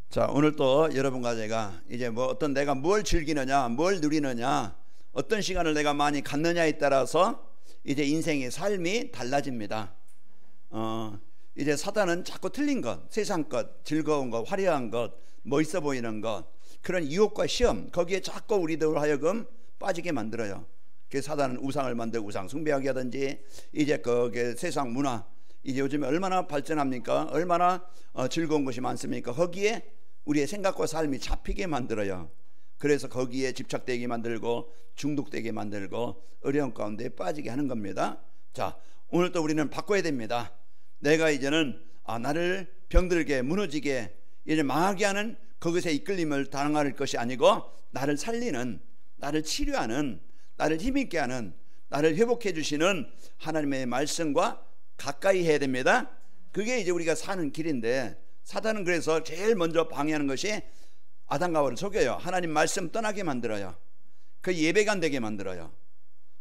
자, 오늘 또 여러분과 제가 이제 뭐 어떤 내가 뭘 즐기느냐, 뭘 누리느냐, 어떤 시간을 내가 많이 갖느냐에 따라서 이제 인생의 삶이 달라집니다. 이제 사단은 자꾸 틀린 것, 세상 것, 즐거운 것, 화려한 것, 멋있어 보이는 것, 그런 유혹과 시험, 거기에 자꾸 우리들 하여금 빠지게 만들어요. 그 사단은 우상을 만들고 우상 숭배하게 하든지, 이제 그 세상 문화, 이제 요즘에 얼마나 발전합니까? 얼마나 즐거운 것이 많습니까? 거기에 우리의 생각과 삶이 잡히게 만들어요. 그래서 거기에 집착되게 만들고 중독되게 만들고 어려운 가운데 빠지게 하는 겁니다. 자, 오늘 또 우리는 바꿔야 됩니다. 내가 이제는 나를 병들게 무너지게 이제 망하게 하는 그것에 이끌림을 당할 것이 아니고, 나를 살리는, 나를 치료하는, 나를 힘있게 하는, 나를 회복해 주시는 하나님의 말씀과 가까이 해야 됩니다. 그게 이제 우리가 사는 길인데, 사단은 그래서 제일 먼저 방해하는 것이 아담과 하와를 속여요. 하나님 말씀 떠나게 만들어요. 그 예배가 안 되게 만들어요.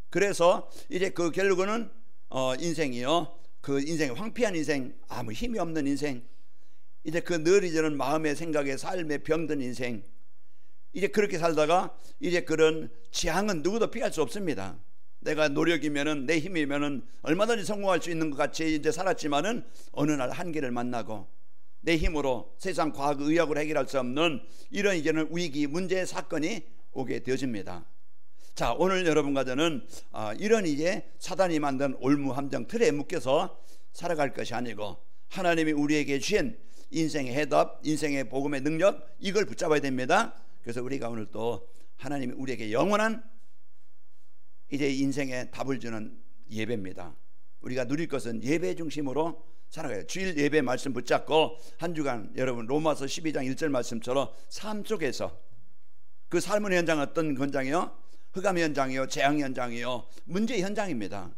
그래서 이제 그 결국은 인생이요, 그 인생 황폐한 인생, 아무 힘이 없는 인생, 이제 그 늘 이제는 마음의 생각에 삶에 병든 인생, 이제 그렇게 살다가 이제 그런 재앙은 누구도 피할 수 없습니다. 내가 노력이면은, 내 힘이면은 얼마든지 성공할 수 있는 것 같이 이제 살았지만은 어느 날 한계를 만나고, 내 힘으로 세상 과학 의학으로 해결할 수 없는 이런 이제는 위기, 문제, 사건이 오게 되어집니다. 자, 오늘 여러분과 저는 이런 이제 사단이 만든 올무함정 틀에 묶여서 살아갈 것이 아니고, 하나님이 우리에게 주신 인생의 해답, 인생의 복음의 능력, 이걸 붙잡아야 됩니다. 그래서 우리가 오늘 또 하나님이 우리에게 영원한 이제 인생의 답을 주는 예배입니다. 우리가 누릴 것은 예배 중심으로 살아가요. 주일 예배 말씀 붙잡고 한 주간 여러분 로마서 12장 1절 말씀처럼 삶 속에서, 그 삶의 현장은 어떤 현장이요? 흑암 현장이요, 재앙 현장이요, 문제 현장입니다.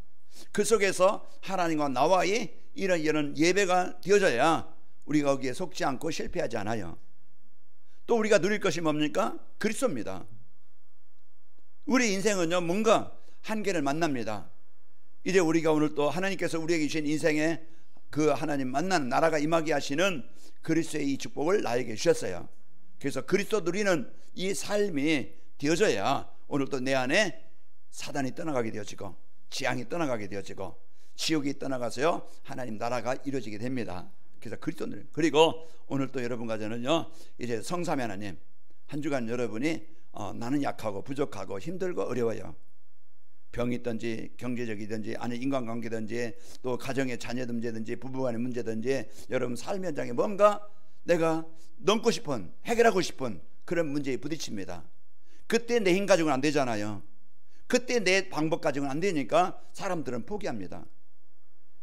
그 속에서 하나님과 나와의 이런 예배가 되어져야 우리가 거기에 속지 않고 실패하지 않아요. 또 우리가 누릴 것이 뭡니까? 그리스도입니다. 우리 인생은요, 뭔가 한계를 만납니다. 이제 우리가 오늘 또 하나님께서 우리에게 주신 인생에 그 하나님 만나는 나라가 임하게 하시는 그리스도의 이 축복을 나에게 주셨어요. 그래서 그리스도 누리는 이 삶이 되어져야 오늘 또 내 안에 사단이 떠나가게 되어지고, 재앙이 떠나가게 되어지고, 지옥이 떠나가서요 하나님 나라가 이루어지게 됩니다. 그래서 그리스도 누리는, 그리고 오늘 또 여러분과 저는요 이제 성삼위 하나님, 한 주간 여러분이 나는 약하고 부족하고 힘들고 어려워요. 병이 있든지 경제적이든지 아니 인간관계든지 또 가정의 자녀 문제든지 부부간의 문제든지 여러분 삶 현장에 뭔가 내가 넘고 싶은, 해결하고 싶은 그런 문제에 부딪힙니다. 그때 내 힘 가지고는 안 되잖아요. 그때 내 방법 가지고는 안 되니까 사람들은 포기합니다.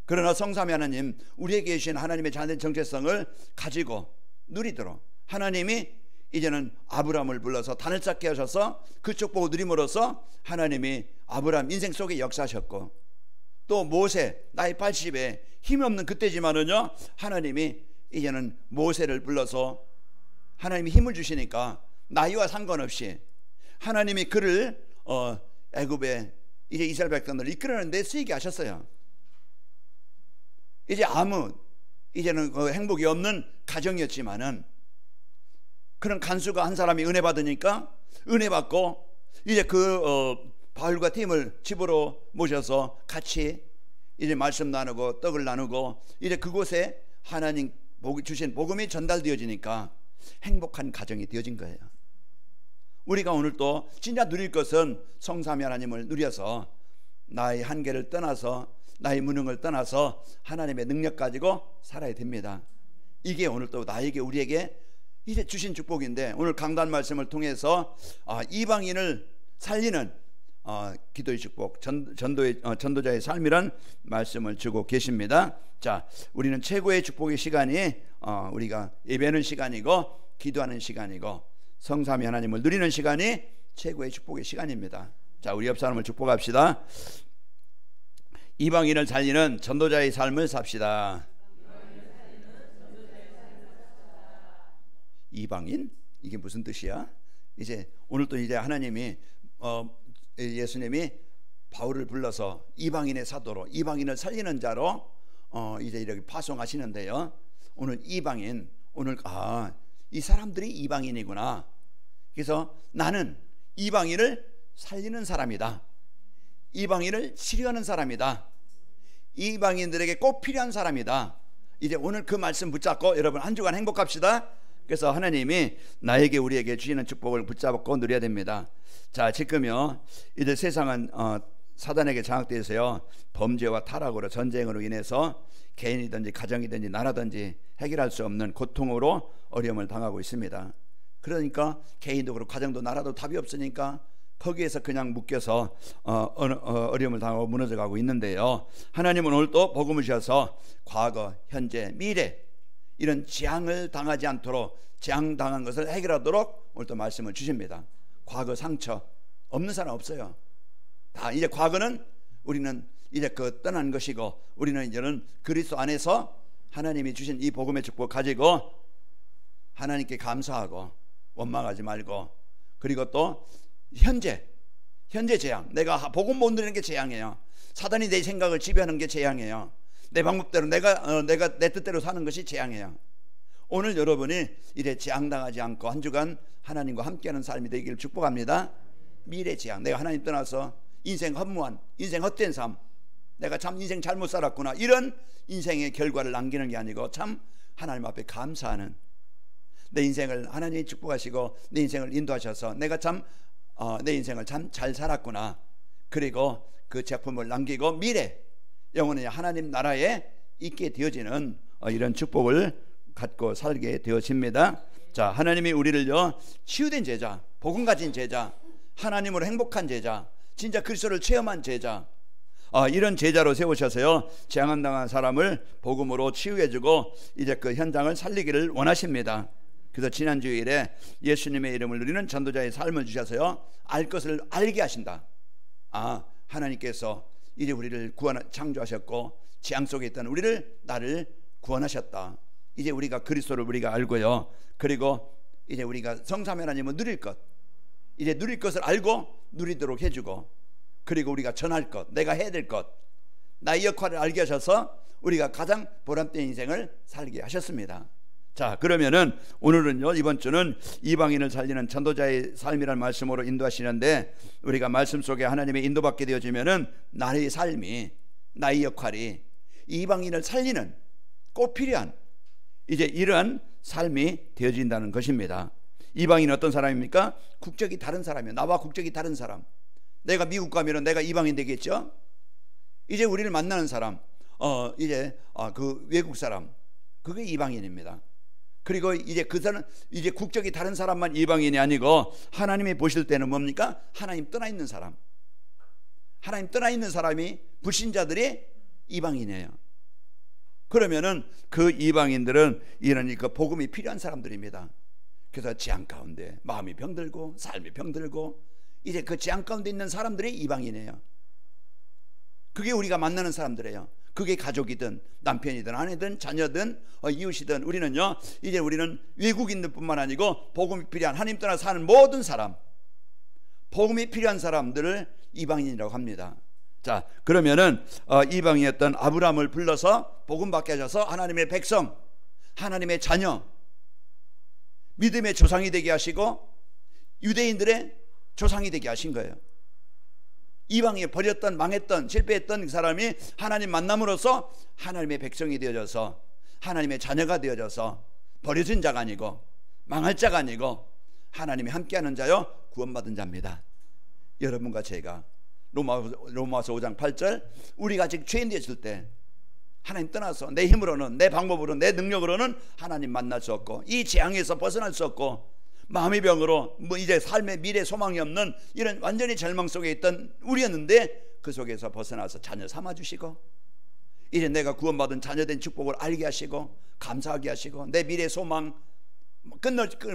그러나 성삼위 하나님, 우리에게 주신 하나님의 자녀의 정체성을 가지고 누리도록 하나님이 이제는 아브라함을 불러서 단을 쌓게 하셔서 그 축복을 누림으로써 하나님이 아브라함 인생 속에 역사하셨고, 또 모세 나이 80에 힘이 없는 그때지만은요 하나님이 이제는 모세를 불러서 하나님이 힘을 주시니까 나이와 상관없이 하나님이 그를 애굽에 이제 이스라엘 백성들을 이끌어내는 데 쓰이게 하셨어요. 이제 이제는 그 행복이 없는 가정이었지만은 그런 간수가 한 사람이 은혜 받으니까 은혜 받고 이제 바울과 팀을 집으로 모셔서 같이 이제 말씀 나누고 떡을 나누고 이제 그곳에 하나님 주신 복음이 전달되어지니까 행복한 가정이 되어진 거예요. 우리가 오늘 또 진짜 누릴 것은 성삼위 하나님을 누려서 나의 한계를 떠나서, 나의 무능을 떠나서 하나님의 능력 가지고 살아야 됩니다. 이게 오늘 또 나에게, 우리에게 이제 주신 축복인데, 오늘 강단 말씀을 통해서 이방인을 살리는 기도의 축복, 전도자의 삶이란 말씀을 주고 계십니다. 자, 우리는 최고의 축복의 시간이 우리가 예배하는 시간이고 기도하는 시간이고 성삼위 하나님을 누리는 시간이 최고의 축복의 시간입니다. 자, 우리 옆 사람을 축복합시다. 이방인을 살리는 전도자의 삶을 삽시다. 이방인? 이게 무슨 뜻이야? 이제 오늘 또 이제 하나님이 예수님이 바울을 불러서 이방인의 사도로, 이방인을 살리는 자로 이제 이렇게 파송하시는데요. 오늘 이방인, 오늘 이 사람들이 이방인이구나. 그래서 나는 이방인을 살리는 사람이다. 이방인을 치료하는 사람이다. 이방인들에게 꼭 필요한 사람이다. 이제 오늘 그 말씀 붙잡고 여러분 한 주간 행복합시다. 그래서 하나님이 나에게 우리에게 주시는 축복을 붙잡고 누려야 됩니다. 자, 지금요 이제 세상은 사단에게 장악되어 있어요. 범죄와 타락으로, 전쟁으로 인해서 개인이든지 가정이든지 나라든지 해결할 수 없는 고통으로 어려움을 당하고 있습니다. 그러니까 개인도 그렇고 가정도 나라도 답이 없으니까 거기에서 그냥 묶여서 어려움을 당하고 무너져가고 있는데요, 하나님은 오늘 또 복음을 주셔서 과거, 현재, 미래 이런 재앙을 당하지 않도록, 재앙당한 것을 해결하도록 오늘 또 말씀을 주십니다. 과거 상처 없는 사람 없어요. 다 이제 과거는 우리는 이제 그 떠난 것이고, 우리는 이제는 그리스도 안에서 하나님이 주신 이 복음의 축복 가지고 하나님께 감사하고 원망하지 말고, 그리고 또 현재 재앙, 내가 복음 못 누리는 게 재앙이에요. 사단이 내 생각을 지배하는 게 재앙이에요. 내 방법대로 내가 내 뜻대로 사는 것이 재앙이에요. 오늘 여러분이 이제 재앙당하지 않고 한 주간 하나님과 함께하는 삶이 되기를 축복합니다. 미래 재앙, 내가 하나님 떠나서 인생 허무한, 인생 헛된 삶, 내가 참 인생 잘못 살았구나, 이런 인생의 결과를 남기는 게 아니고 참 하나님 앞에 감사하는, 내 인생을 하나님이 축복하시고 내 인생을 인도하셔서 내가 참 내 인생을 참 잘 살았구나, 그리고 그 작품을 남기고 미래 영원히 하나님 나라에 있게 되어지는 이런 축복을 갖고 살게 되어집니다. 자, 하나님이 우리를요 치유된 제자, 복음 가진 제자, 하나님으로 행복한 제자, 진짜 그리스도를 체험한 제자, 이런 제자로 세우셔서요 재앙당한 사람을 복음으로 치유해주고 이제 그 현장을 살리기를 원하십니다. 그래서 지난 주일에 예수님의 이름을 누리는 전도자의 삶을 주셔서요 알 것을 알게 하신다. 하나님께서 이제 우리를 창조하셨고 재앙 속에 있던 나를 구원하셨다. 이제 우리가 그리스도를 우리가 알고요, 그리고 이제 우리가 성삼위 하나님을 누릴 것, 이제 누릴 것을 알고 누리도록 해주고, 그리고 우리가 전할 것, 내가 해야 될 것, 나의 역할을 알게 하셔서 우리가 가장 보람된 인생을 살게 하셨습니다. 자, 그러면은 오늘은요, 이번 주는 이방인을 살리는 전도자의 삶이라는 말씀으로 인도하시는데, 우리가 말씀 속에 하나님의 인도받게 되어지면은 나의 삶이, 나의 역할이 이방인을 살리는 꼭 필요한 이제 이런 삶이 되어진다는 것입니다. 이방인은 어떤 사람입니까? 국적이 다른 사람이에요. 나와 국적이 다른 사람. 내가 미국 가면은 내가 이방인 되겠죠? 이제 우리를 만나는 사람, 그 외국 사람, 그게 이방인입니다. 그리고 이제 그 사람, 이제 국적이 다른 사람만 이방인이 아니고 하나님이 보실 때는 뭡니까? 하나님 떠나 있는 사람, 하나님 떠나 있는 사람이, 불신자들이 이방인이에요. 그러면은 그 이방인들은 이런 그 복음이 필요한 사람들입니다. 그래서 재앙 가운데 마음이 병들고 삶이 병들고, 이제 그 재앙 가운데 있는 사람들이 이방인이에요. 그게 우리가 만나는 사람들이에요. 그게 가족이든 남편이든 아내든 자녀든 이웃이든, 이제 우리는 외국인들 뿐만 아니고 복음이 필요한, 하나님 떠나 사는 모든 사람, 복음이 필요한 사람들을 이방인이라고 합니다. 자, 그러면은 이방인이었던 아브라함을 불러서 복음 받게 하셔서 하나님의 백성, 하나님의 자녀, 믿음의 조상이 되게 하시고 유대인들의 조상이 되게 하신 거예요. 이방에 버렸던, 망했던, 실패했던 그 사람이 하나님 만남으로써 하나님의 백성이 되어져서 하나님의 자녀가 되어져서 버려진 자가 아니고 망할 자가 아니고 하나님이 함께하는 자요 구원받은 자입니다. 여러분과 제가 로마서 5장 8절, 우리가 아직 죄인 되었을 때 하나님 떠나서 내 힘으로는, 내 방법으로, 내 능력으로는 하나님 만날 수 없고 이 재앙에서 벗어날 수 없고 마음의 병으로 이제 삶의 미래 소망이 없는 이런 완전히 절망 속에 있던 우리였는데, 그 속에서 벗어나서 자녀 삼아주시고 이제 내가 구원받은 자녀된 축복을 알게 하시고 감사하게 하시고, 내 미래 소망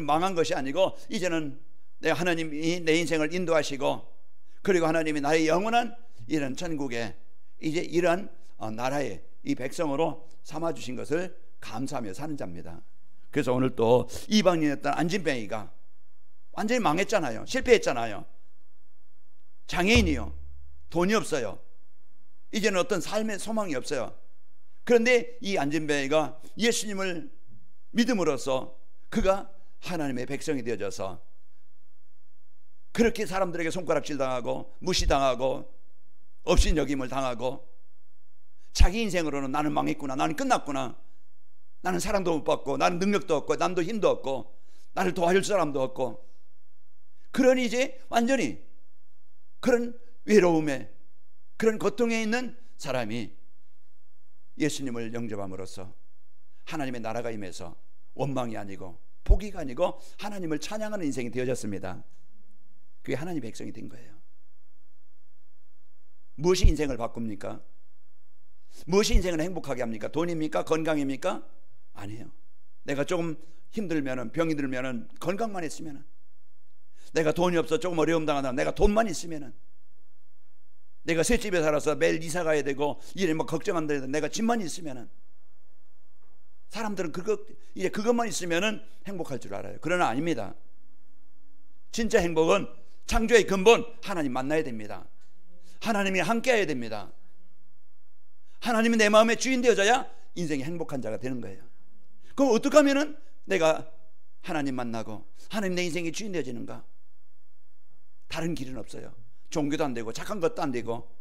망한 것이 아니고 이제는 하나님이 내 인생을 인도하시고, 그리고 하나님이 나의 영원한 이런 천국에 이제 이런 나라의 이 백성으로 삼아주신 것을 감사하며 사는 자입니다. 그래서 오늘 또 이방인이었던 안진뱅이가 완전히 망했잖아요. 실패했잖아요. 장애인이요, 돈이 없어요. 이제는 어떤 삶의 소망이 없어요. 그런데 이 안진뱅이가 예수님을 믿음으로써 그가 하나님의 백성이 되어져서 그렇게 사람들에게 손가락질 당하고 무시당하고 업신여김을 당하고 자기 인생으로는 나는 망했구나, 나는 끝났구나, 나는 사랑도 못 받고 나는 능력도 없고 남도 힘도 없고 나를 도와줄 사람도 없고, 그러니 이제 완전히 그런 외로움에 그런 고통에 있는 사람이 예수님을 영접함으로써 하나님의 나라가 임해서 원망이 아니고 포기가 아니고 하나님을 찬양하는 인생이 되어졌습니다. 그게 하나님의 백성이 된 거예요. 무엇이 인생을 바꿉니까? 무엇이 인생을 행복하게 합니까? 돈입니까? 건강입니까? 아니에요. 내가 조금 힘들면은, 병이 들면은 건강만 있으면은, 내가 돈이 없어 조금 어려움 당하다 내가 돈만 있으면은, 내가 새 집에 살아서 매일 이사 가야 되고 일에 뭐 걱정한다 해도 내가 집만 있으면은, 사람들은 이제 그것만 있으면은 행복할 줄 알아요. 그러나 아닙니다. 진짜 행복은 창조의 근본 하나님 만나야 됩니다. 하나님이 함께 해야 됩니다. 하나님이 내 마음의 주인 되어져야 인생이 행복한 자가 되는 거예요. 그럼 어떻게 하면은 내가 하나님 만나고 하나님 내 인생의 주인 되어지는가? 다른 길은 없어요. 종교도 안 되고 착한 것도 안 되고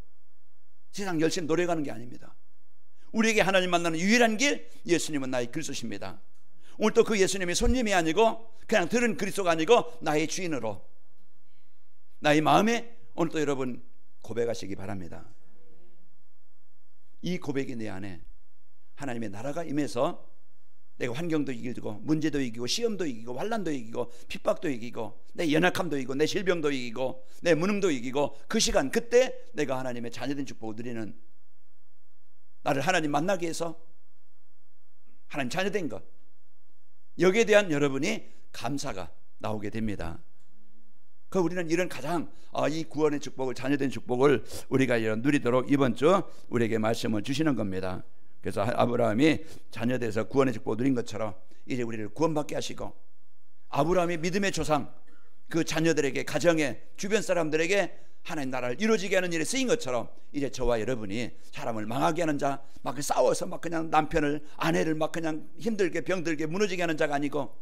세상 열심히 노력하는 게 아닙니다. 우리에게 하나님 만나는 유일한 길, 예수님은 나의 그리스도십니다. 오늘 또 그 예수님이 손님이 아니고 그냥 들은 그리스도가 아니고 나의 주인으로, 나의 마음에 오늘 또 여러분 고백하시기 바랍니다. 이 고백이 내 안에 하나님의 나라가 임해서 내가 환경도 이기고 문제도 이기고 시험도 이기고 환난도 이기고 핍박도 이기고 내 연약함도 이기고 내 질병도 이기고 내 무능도 이기고, 그 시간 그때 내가 하나님의 자녀된 축복을 누리는, 나를 하나님 만나기 위해서 하나님 자녀된 것, 여기에 대한 여러분이 감사가 나오게 됩니다. 그 우리는 이런 가장 이 구원의 축복을, 자녀된 축복을 우리가 이런 누리도록 이번 주 우리에게 말씀을 주시는 겁니다. 그래서 아브라함이 자녀돼서 구원의 축복을 누린 것처럼 이제 우리를 구원받게 하시고, 아브라함이 믿음의 조상, 그 자녀들에게, 가정에, 주변 사람들에게 하나님 나라를 이루어지게 하는 일에 쓰인 것처럼 이제 저와 여러분이 사람을 망하게 하는 자, 막 싸워서 막 그냥 남편을, 아내를 막 그냥 힘들게 병들게 무너지게 하는 자가 아니고,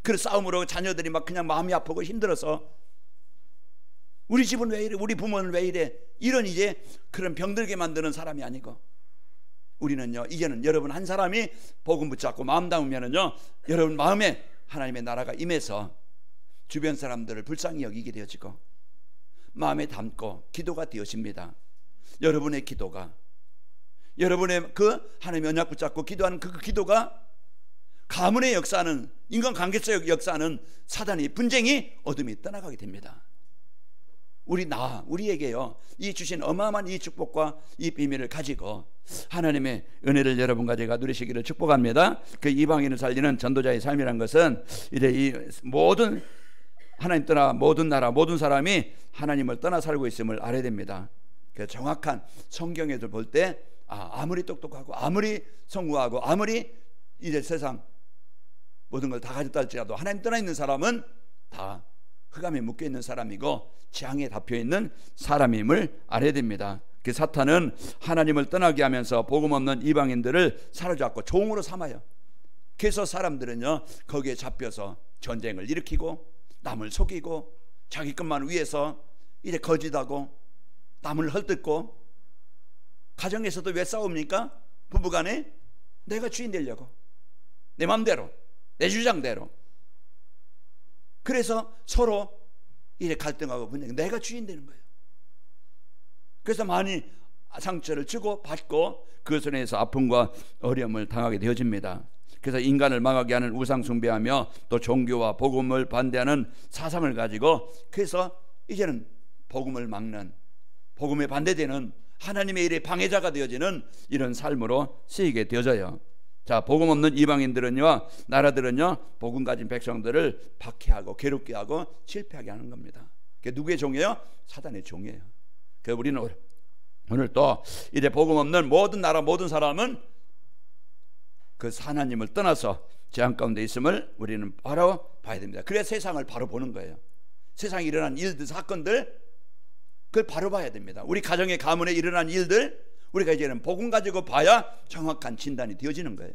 그 싸움으로 자녀들이 막 그냥 마음이 아프고 힘들어서 우리 집은 왜 이래, 우리 부모는 왜 이래, 이런 이제 그런 병들게 만드는 사람이 아니고, 우리는요 이제는 여러분 한 사람이 복음 붙잡고 마음 담으면은요 여러분 마음에 하나님의 나라가 임해서 주변 사람들을 불쌍히 여기게 되어지고 마음에 담고 기도가 되어집니다. 여러분의 기도가, 여러분의 그 하나님의 언약 붙잡고 기도하는 그 기도가 가문의 역사는, 인간관계적 역사는 사단이, 분쟁이, 어둠이 떠나가게 됩니다. 우리에게요 이 주신 어마어마한 이 축복과 이 비밀을 가지고 하나님의 은혜를 여러분과 제가 누리시기를 축복합니다. 그 이방인을 살리는 전도자의 삶이란 것은 이제 이 모든 하나님 떠나 모든 나라 모든 사람이 하나님을 떠나 살고 있음을 알아야 됩니다. 그 정확한 성경에도 볼 때 아무리 똑똑하고 아무리 성공하고 아무리 이제 세상 모든 걸 다 가졌다 할지라도 하나님 떠나 있는 사람은 다 흑암에 묶여 있는 사람이고 재앙에 잡혀 있는 사람임을 알아야 됩니다. 그 사탄은 하나님을 떠나게 하면서 복음 없는 이방인들을 사로잡고 종으로 삼아요. 그래서 사람들은요 거기에 잡혀서 전쟁을 일으키고 남을 속이고 자기 것만 위해서 이제 거짓하고 남을 헐뜯고, 가정에서도 왜 싸웁니까? 부부간에 내가 주인 되려고, 내 맘대로, 내 주장대로. 그래서 서로 이제 갈등하고 분쟁, 내가 주인 되는 거예요. 그래서 많이 상처를 주고 받고 그것으로 인해서 아픔과 어려움을 당하게 되어집니다. 그래서 인간을 망하게 하는 우상 숭배하며 또 종교와 복음을 반대하는 사상을 가지고, 그래서 이제는 복음을 막는, 복음에 반대되는 하나님의 일의 방해자가 되어지는 이런 삶으로 쓰이게 되어져요. 자, 복음 없는 이방인들은요, 나라들은요 복음 가진 백성들을 박해하고 괴롭게 하고 실패하게 하는 겁니다. 그게 누구의 종이에요? 사단의 종이에요. 그래서 우리는 오늘 또 이제 복음 없는 모든 나라 모든 사람은 그 하나님을 떠나서 재앙 가운데 있음을 우리는 바로 봐야 됩니다. 그래야 세상을 바로 보는 거예요. 세상에 일어난 일들, 사건들, 그걸 바로 봐야 됩니다. 우리 가정의 가문에 일어난 일들, 우리가 이제는 복음 가지고 봐야 정확한 진단이 되어지는 거예요.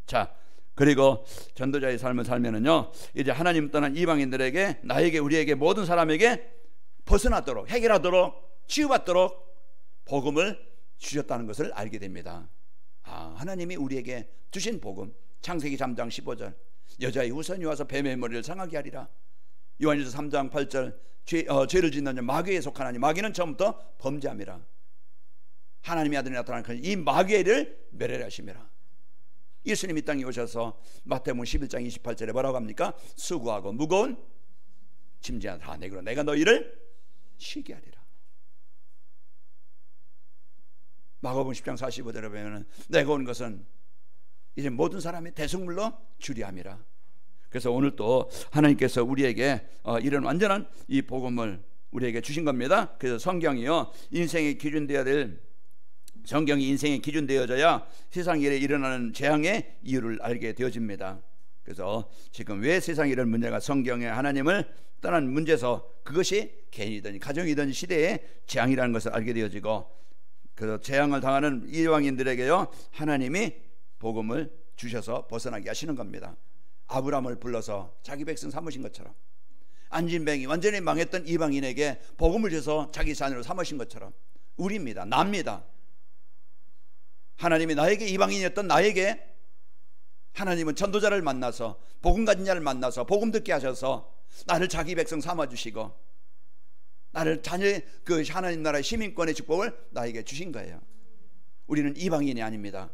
자, 그리고 전도자의 삶을 살면은요, 이제 하나님 떠난 이방인들에게, 나에게, 우리에게, 모든 사람에게 벗어나도록, 해결하도록, 치유받도록 복음을 주셨다는 것을 알게 됩니다. 하나님이 우리에게 주신 복음, 창세기 3장 15절, 여자의 후손이 와서 뱀의 머리를 상하게 하리라. 요한일서 3장 8절, 죄를 짓는 자 마귀에 속하나니 마귀는 처음부터 범죄함이라. 하나님의 아들이 나타난 이 마귀를 멸하려 하심이라. 예수님이 땅에 오셔서 마태복음 11장 28절에 뭐라고 합니까? 수고하고 무거운 짐진 다 내게로 내가 너희를 쉬게 하리라. 마가복음 10장 45절에 보면 내가 온 것은 이제 모든 사람이 대속물로 주리함이라. 그래서 오늘 또 하나님께서 우리에게 이런 완전한 이 복음을 우리에게 주신 겁니다. 그래서 성경이요, 인생의 기준 되어야 될, 성경이 인생의 기준 되어져야 세상 일에 일어나는 재앙의 이유를 알게 되어집니다. 그래서 지금 왜 세상에 이런 문제가 성경에 하나님을 떠난 문제에서 그것이 개인이든 가정이든 시대의 재앙이라는 것을 알게 되어지고, 그 재앙을 당하는 이방인들에게요, 하나님이 복음을 주셔서 벗어나게 하시는 겁니다. 아브라함을 불러서 자기 백성 삼으신 것처럼, 안진뱅이 완전히 망했던 이방인에게 복음을 주셔서 자기 자녀로 삼으신 것처럼 우리입니다. 납니다. 하나님이 나에게, 이방인이었던 나에게 하나님은 전도자를 만나서, 복음 가진 자를 만나서 복음 듣게 하셔서 나를 자기 백성 삼아주시고 나를 자녀의 그 하나님 나라의 시민권의 축복을 나에게 주신 거예요. 우리는 이방인이 아닙니다.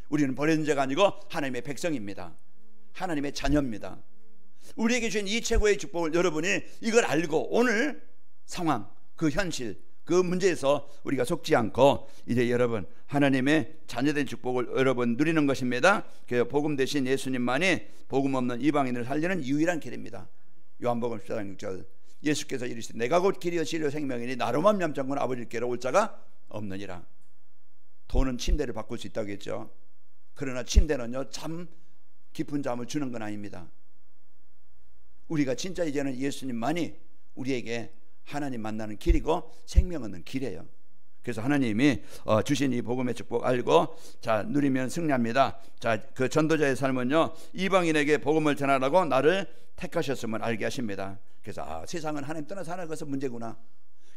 우리는 버려진 자가 아니고 하나님의 백성입니다. 하나님의 자녀입니다. 우리에게 주신 이 최고의 축복을 여러분이 이걸 알고 오늘 상황, 그 현실, 그 문제에서 우리가 속지 않고 이제 여러분 하나님의 자녀된 축복을 여러분 누리는 것입니다. 그 복음 대신 예수님만이 복음 없는 이방인을 살리는 유일한 길입니다. 요한복음 14장 6절, 예수께서 이르시되 내가 곧 길이요 진리요 생명이니 나로만 냠장건 아버지께로 올 자가 없느니라. 돈은 침대를 바꿀 수 있다고 했죠. 그러나 침대는요, 잠 깊은 잠을 주는 건 아닙니다. 우리가 진짜 이제는 예수님만이 우리에게 하나님 만나는 길이고 생명 얻는 길이에요. 그래서 하나님이 주신 이 복음의 축복 알고 자 누리면 승리합니다. 자, 그 전도자의 삶은요, 이방인에게 복음을 전하라고 나를 택하셨음을 알게 하십니다. 그래서 세상은 하나님 떠나 사는 것은 문제구나.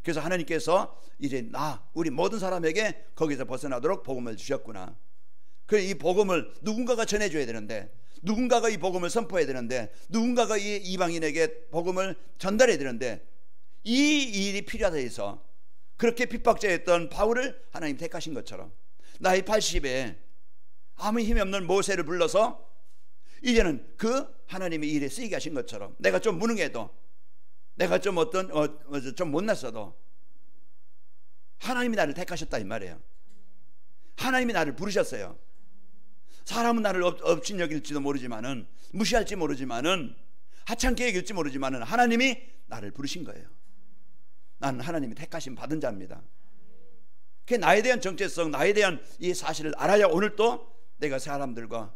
그래서 하나님께서 이제 우리 모든 사람에게 거기서 벗어나도록 복음을 주셨구나. 그래서 이 복음을 누군가가 전해줘야 되는데, 누군가가 이 복음을 선포해야 되는데, 누군가가 이 이방인에게 복음을 전달해야 되는데, 이 일이 필요하다 해서 그렇게 핍박자였던 바울을 하나님 택하신 것처럼 나이 80에 아무 힘이 없는 모세를 불러서 이제는 그 하나님의 일에 쓰이게 하신 것처럼, 내가 좀 무능해도, 내가 좀 좀 못났어도 하나님이 나를 택하셨다 이 말이에요. 하나님이 나를 부르셨어요. 사람은 나를 업신여길지도 모르지만은, 무시할지 모르지만은, 하찮게 여길지 모르지만은 하나님이 나를 부르신 거예요. 나는 하나님이 택하심 받은 자입니다. 그 나에 대한 정체성, 나에 대한 이 사실을 알아야 오늘 또 내가 사람들과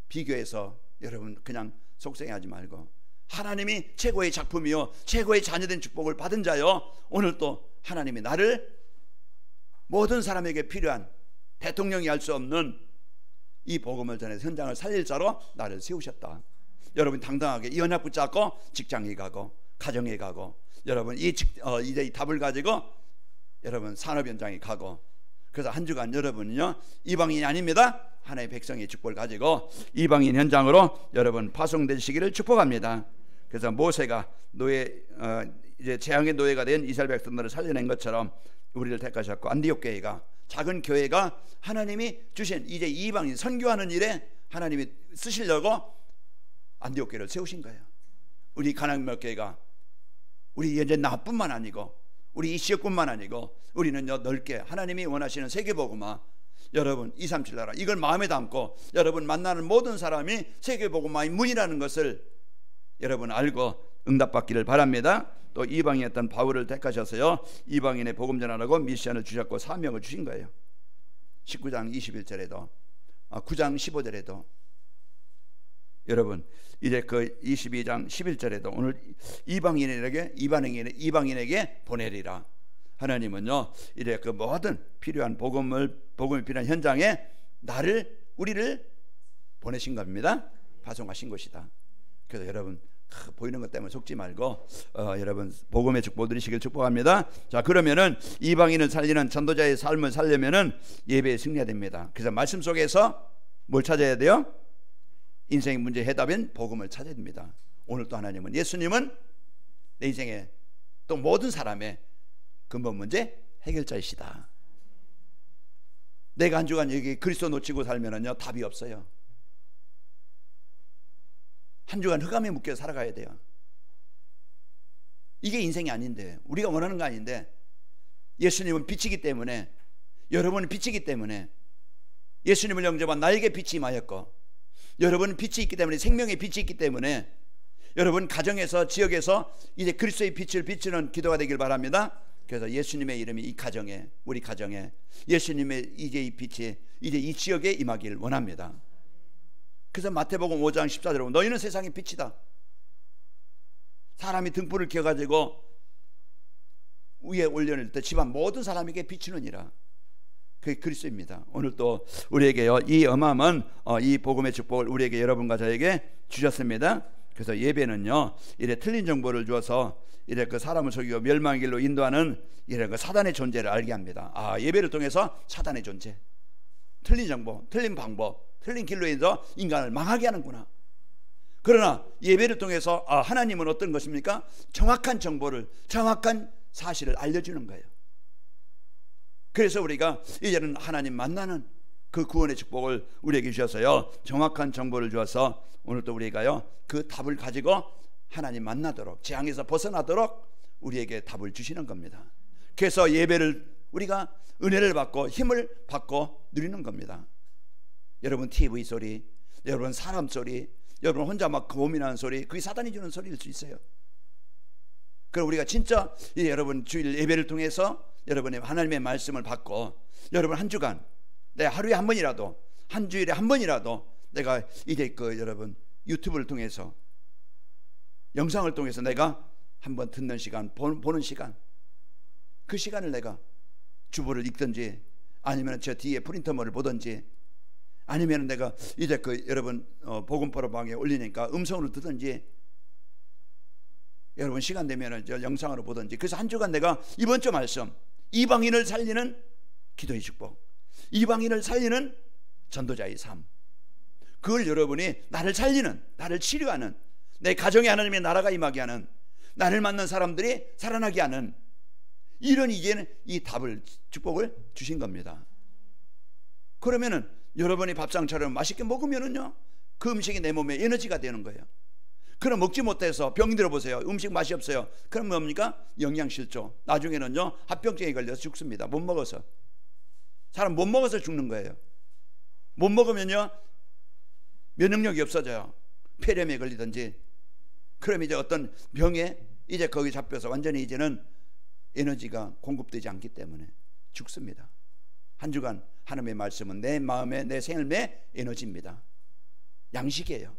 비교해서 여러분 그냥 속상해하지 말고, 하나님이 최고의 작품이요 최고의 자녀된 축복을 받은 자요, 오늘 또 하나님이 나를 모든 사람에게 필요한, 대통령이 할 수 없는 이 복음을 전해서 현장을 살릴 자로 나를 세우셨다. 여러분 당당하게 이 언약 붙잡고 직장에 가고 가정에 가고, 여러분 이제 이 답을 가지고 여러분 산업 현장에 가고, 그래서 한 주간 여러분은요 이방인이 아닙니다. 하나님의 백성의 축복을 가지고 이방인 현장으로 여러분 파송되시기를 축복합니다. 그래서 모세가 이제 재앙의 노예가 된 이스라엘 백성들을 살려낸 것처럼 우리를 택하셨고, 안디옥 교회가, 작은 교회가 하나님이 주신 이제 이방인 선교하는 일에 하나님이 쓰시려고 안디옥 교회를 세우신 거예요. 우리 가나안교회 교회가 우리 이제 나뿐만 아니고 우리 이 지역뿐만 아니고 우리는요 넓게 하나님이 원하시는 세계복음화, 여러분 237 나라 이걸 마음에 담고 여러분 만나는 모든 사람이 세계복음화의 문이라는 것을 여러분 알고 응답받기를 바랍니다. 또 이방인이었던 바울을 택하셔서요 이방인의 복음 전하라고 미션을 주셨고 사명을 주신 거예요. 19장 21절에도 9장 15절에도 여러분 이제 그 22장 11절에도 오늘 이방인에게 보내리라. 하나님은요 이제 그 모든 필요한 복음이 필요한 현장에 우리를 보내신 겁니다. 파송하신 것이다. 그래서 여러분 보이는 것 때문에 속지 말고 여러분 복음의 축복 누리시길 축복합니다. 자, 그러면은 이방인을 살리는 전도자의 삶을 살려면은 예배에 승리해야 됩니다. 그래서 말씀 속에서 뭘 찾아야 돼요? 인생의 문제 해답인 복음을 찾아야 됩니다. 오늘 또 하나님은, 예수님은 내 인생의 또 모든 사람의 근본 문제 해결자이시다. 내가 한 주간 여기 그리스도 놓치고 살면은요 답이 없어요. 한 주간 흑암에 묶여 살아가야 돼요. 이게 인생이 아닌데, 우리가 원하는 거 아닌데, 예수님은 빛이기 때문에, 여러분은 빛이기 때문에, 예수님을 영접한 나에게 빛이 임하였고, 여러분은 빛이 있기 때문에, 생명의 빛이 있기 때문에, 여러분 가정에서, 지역에서 이제 그리스도의 빛을 비추는 기도가 되길 바랍니다. 그래서 예수님의 이름이 이 가정에, 우리 가정에, 예수님의 이제 이 빛이 이제 이 지역에 임하길 원합니다. 그래서 마태복음 5장 14절에 보면 너희는 세상의 빛이다. 사람이 등불을 켜가지고 위에 올려낼 때 집안 모든 사람에게 비추느니라. 그게 그리스도입니다. 오늘 또 우리에게요 이 어마어마한 이 복음의 축복을 우리에게, 여러분과 저에게 주셨습니다. 그래서 예배는요 이래 틀린 정보를 주어서 이래 그 사람을 속이고 멸망의 길로 인도하는 이래 그 사단의 존재를 알게 합니다. 아, 예배를 통해서 사단의 존재, 틀린 정보, 틀린 방법, 틀린 길로 인해서 인간을 망하게 하는구나. 그러나 예배를 통해서 하나님은 어떤 것입니까? 정확한 정보를, 정확한 사실을 알려주는 거예요. 그래서 우리가 이제는 하나님 만나는 그 구원의 축복을 우리에게 주셔서요 정확한 정보를 주어서 오늘 또 우리가요 그 답을 가지고 하나님 만나도록, 재앙에서 벗어나도록 우리에게 답을 주시는 겁니다. 그래서 예배를 우리가 은혜를 받고 힘을 받고 누리는 겁니다. 여러분 TV 소리, 여러분 사람 소리, 여러분 혼자 막 고민하는 소리, 그게 사단이 주는 소리일 수 있어요. 그럼 우리가 진짜 여러분 주일 예배를 통해서 여러분의 하나님의 말씀을 받고, 여러분 한 주간 내가 하루에 한 번이라도, 한 주일에 한 번이라도 내가 이제 그 여러분 유튜브를 통해서, 영상을 통해서 내가 한번 듣는 시간, 보는 시간, 그 시간을 내가 주보를 읽든지, 아니면 저 뒤에 프린터물을 보든지, 아니면 내가 이제 그 여러분 복음포로 방에 올리니까 음성으로 듣든지, 여러분 시간 되면 저 영상으로 보든지. 그래서 한 주간 내가 이번 주 말씀, 이방인을 살리는 기도의 축복, 이방인을 살리는 전도자의 삶, 그걸 여러분이 나를 살리는, 나를 치료하는, 내 가정에 하나님의 나라가 임하게 하는, 나를 만난 사람들이 살아나게 하는, 이런 이제는 이 답을, 축복을 주신 겁니다. 그러면은 여러분이 밥상처럼 맛있게 먹으면은요 그 음식이 내 몸에 에너지가 되는 거예요. 그럼 먹지 못해서 병 들어보세요. 음식 맛이 없어요. 그럼 뭡니까? 영양실조. 나중에는요 합병증에 걸려서 죽습니다. 못 먹어서. 사람 못 먹어서 죽는 거예요. 못 먹으면요 면역력이 없어져요. 폐렴에 걸리든지. 그럼 이제 어떤 병에 이제 거기 잡혀서 완전히 이제는 에너지가 공급되지 않기 때문에 죽습니다. 한 주간 하나님의 말씀은 내 마음에, 내 생활의 에너지입니다. 양식이에요.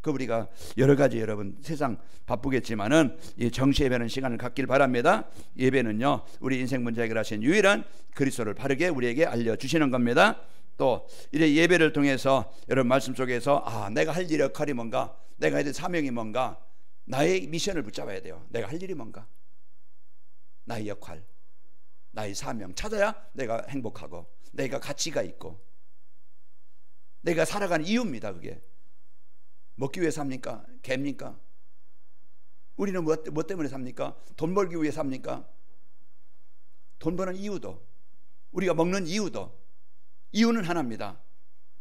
그 우리가 여러 가지 여러분 세상 바쁘겠지만은 이 정시 예배는 시간을 갖길 바랍니다. 예배는요 우리 인생 문제 해결하신 유일한 그리스도를 바르게 우리에게 알려주시는 겁니다. 또 이제 예배를 통해서 여러분 말씀 속에서 내가 할 일, 역할이 뭔가, 내가 해야 될 사명이 뭔가, 나의 미션을 붙잡아야 돼요. 내가 할 일이 뭔가, 나의 역할, 나의 사명 찾아야 내가 행복하고 내가 가치가 있고 내가 살아가는 이유입니다. 그게 먹기 위해 삽니까? 개입니까? 우리는 뭐 때문에 삽니까? 돈 벌기 위해 삽니까? 돈 버는 이유도, 우리가 먹는 이유도, 이유는 하나입니다.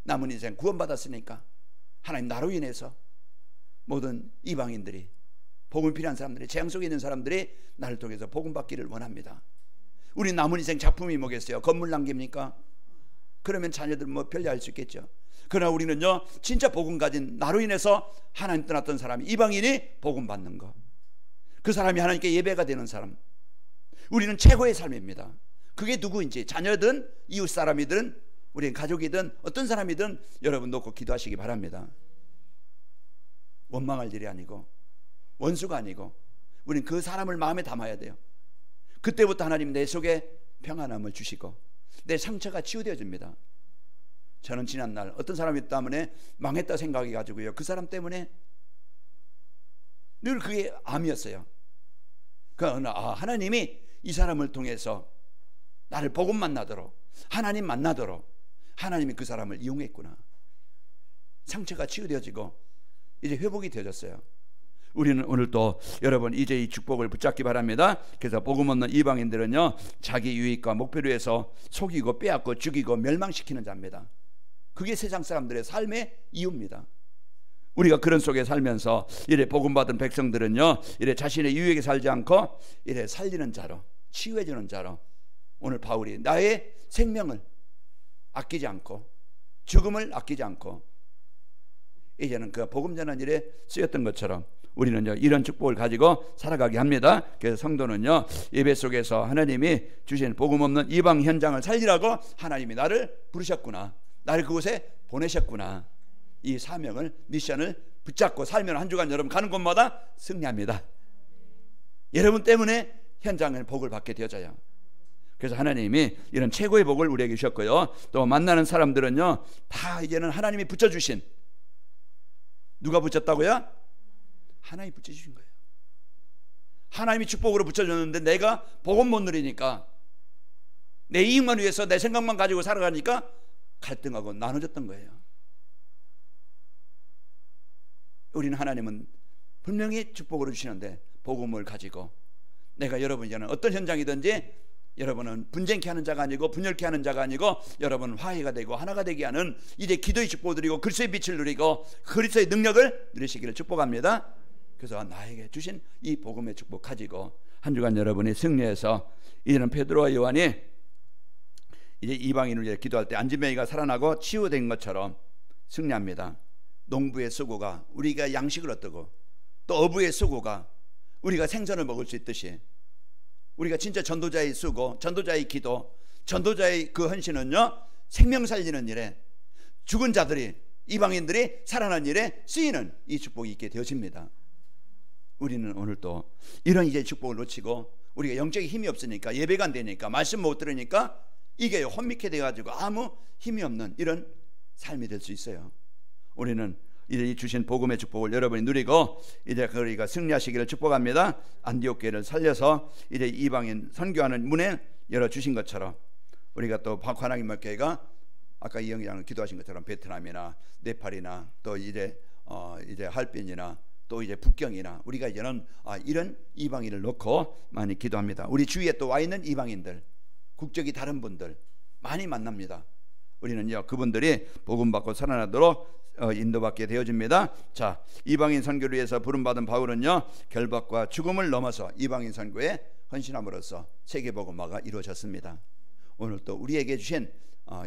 남은 인생 구원받았으니까 하나님 나로 인해서 모든 이방인들이, 복음 필요한 사람들이, 재앙 속에 있는 사람들이 나를 통해서 복음 받기를 원합니다. 우리 남은 인생 작품이 뭐겠어요? 건물 남깁니까? 그러면 자녀들 뭐 편리할 수 있겠죠. 그러나 우리는요 진짜 복음 가진, 나로 인해서 하나님 떠났던 사람이, 이방인이 복음 받는 거, 그 사람이 하나님께 예배가 되는 사람, 우리는 최고의 삶입니다. 그게 누구인지, 자녀든 이웃 사람이든 우리 가족이든 어떤 사람이든 여러분 놓고 기도하시기 바랍니다. 원망할 일이 아니고 원수가 아니고 우리는 그 사람을 마음에 담아야 돼요. 그때부터 하나님 내 속에 평안함을 주시고 내 상처가 치유되어집니다. 저는 지난날 어떤 사람이 때문에 망했다 생각해 가지고요, 그 사람 때문에 늘 그게 암이었어요. 그러나 하나님이 이 사람을 통해서 나를 복음 만나도록, 하나님 만나도록 하나님이 그 사람을 이용했구나. 상처가 치유되어지고 이제 회복이 되어졌어요. 우리는 오늘 또 여러분 이제 이 축복을 붙잡기 바랍니다. 그래서 복음 없는 이방인들은요, 자기 유익과 목표를 위해서 속이고 빼앗고 죽이고 멸망시키는 자입니다. 그게 세상 사람들의 삶의 이유입니다. 우리가 그런 속에 살면서 이래 복음 받은 백성들은요, 이래 자신의 유익에 살지 않고 이래 살리는 자로, 치유해주는 자로, 오늘 바울이 나의 생명을 아끼지 않고 죽음을 아끼지 않고 이제는 그 복음 전한 일에 쓰였던 것처럼 우리는요, 이런 축복을 가지고 살아가게 합니다. 그래서 성도는요, 예배 속에서 하나님이 주신 복음 없는 이방 현장을 살리라고 하나님이 나를 부르셨구나, 나를 그곳에 보내셨구나. 이 사명을, 미션을 붙잡고 살면 한 주간 여러분 가는 곳마다 승리합니다. 여러분 때문에 현장은 복을 받게 되어져요. 그래서 하나님이 이런 최고의 복을 우리에게 주셨고요, 또 만나는 사람들은요, 다 이제는 하나님이 붙여주신, 누가 붙였다고요? 하나님이 붙여주신 거예요. 하나님이 축복으로 붙여줬는데 내가 복음 못 누리니까, 내 이익만 위해서 내 생각만 가지고 살아가니까 갈등하고 나눠졌던 거예요. 우리는 하나님은 분명히 축복으로 주시는데 복음을 가지고 내가 여러분 이제는 어떤 현장이든지 여러분은 분쟁케 하는 자가 아니고 분열케 하는 자가 아니고 여러분은 화해가 되고 하나가 되게 하는 이제 기도의 축복을 누리고 그리스도의 빛을 누리고 그리스도의 능력을 누리시기를 축복합니다. 그래서 나에게 주신 이 복음의 축복 가지고 한 주간 여러분이 승리해서 이제는 베드로와 요한이 이제 이방인을 위해 기도할 때 안진뱅이가 살아나고 치유된 것처럼 승리합니다. 농부의 수고가 우리가 양식을 얻고 또 어부의 수고가 우리가 생선을 먹을 수 있듯이 우리가 진짜 전도자의 수고, 전도자의 기도, 전도자의 그 헌신은요, 생명 살리는 일에, 죽은 자들이, 이방인들이 살아난 일에 쓰이는 이 축복이 있게 되어집니다. 우리는 오늘 또 이런 이제 축복을 놓치고 우리가 영적인 힘이 없으니까, 예배가 안 되니까, 말씀 못 들으니까 이게 혼미케 돼가지고 아무 힘이 없는 이런 삶이 될 수 있어요. 우리는 이제 이 주신 복음의 축복을 여러분이 누리고 이제 우리가 승리하시기를 축복합니다. 안디옥 교회를 살려서 이제 이방인 선교하는 문을 열어주신 것처럼 우리가 또 관악인막 교회가 아까 이 형제장을 기도하신 것처럼 베트남이나 네팔이나 또 이제 할빈이나 또 이제 북경이나 우리가 이제는 이런 이방인을 놓고 많이 기도합니다. 우리 주위에 또 와 있는 이방인들, 국적이 다른 분들 많이 만납니다. 우리는요, 그분들이 복음 받고 살아나도록 인도받게 되어집니다. 자, 이방인 선교를 위해서 부름받은 바울은요, 결박과 죽음을 넘어서 이방인 선교에 헌신함으로써 세계복음화가 이루어졌습니다. 오늘 또 우리에게 주신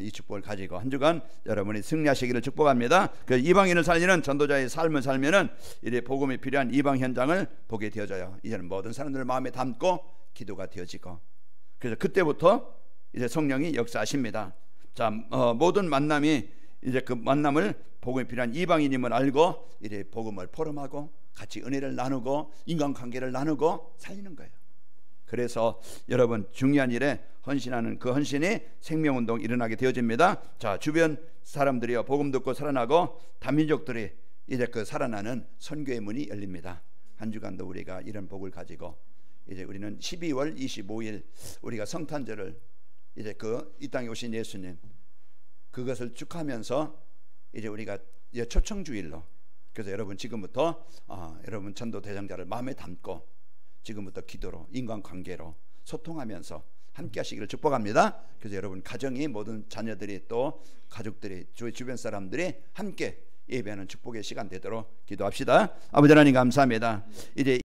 이 축복을 가지고 한 주간 여러분이 승리하시기를 축복합니다. 그 이방인을 살리는 전도자의 삶을 살면은 이제 복음이 필요한 이방 현장을 보게 되어져요. 이제는 모든 사람들을 마음에 담고 기도가 되어지고, 그래서 그때부터 이제 성령이 역사하십니다. 자, 모든 만남이 이제 그 만남을 복음이 필요한 이방인임을 알고 이제 복음을 포럼하고 같이 은혜를 나누고 인간관계를 나누고 살리는 거예요. 그래서 여러분 중요한 일에 헌신하는 그 헌신이 생명운동 일어나게 되어집니다. 자, 주변 사람들이요, 복음 듣고 살아나고 다민족들이 이제 그 살아나는 선교의 문이 열립니다. 한 주간도 우리가 이런 복을 가지고 이제 우리는 12월 25일 우리가 성탄절을 이제 그 이 땅에 오신 예수님 그것을 축하하면서 이제 우리가 초청주일로, 그래서 여러분 지금부터 여러분 전도 대상자를 마음에 담고 지금부터 기도로 인간관계로 소통하면서 함께 하시기를 축복합니다. 그래서 여러분 가정이 모든 자녀들이 또 가족들이 저희 주변 사람들이 함께 예배하는 축복의 시간 되도록 기도합시다. 아버지 하나님 감사합니다. 이제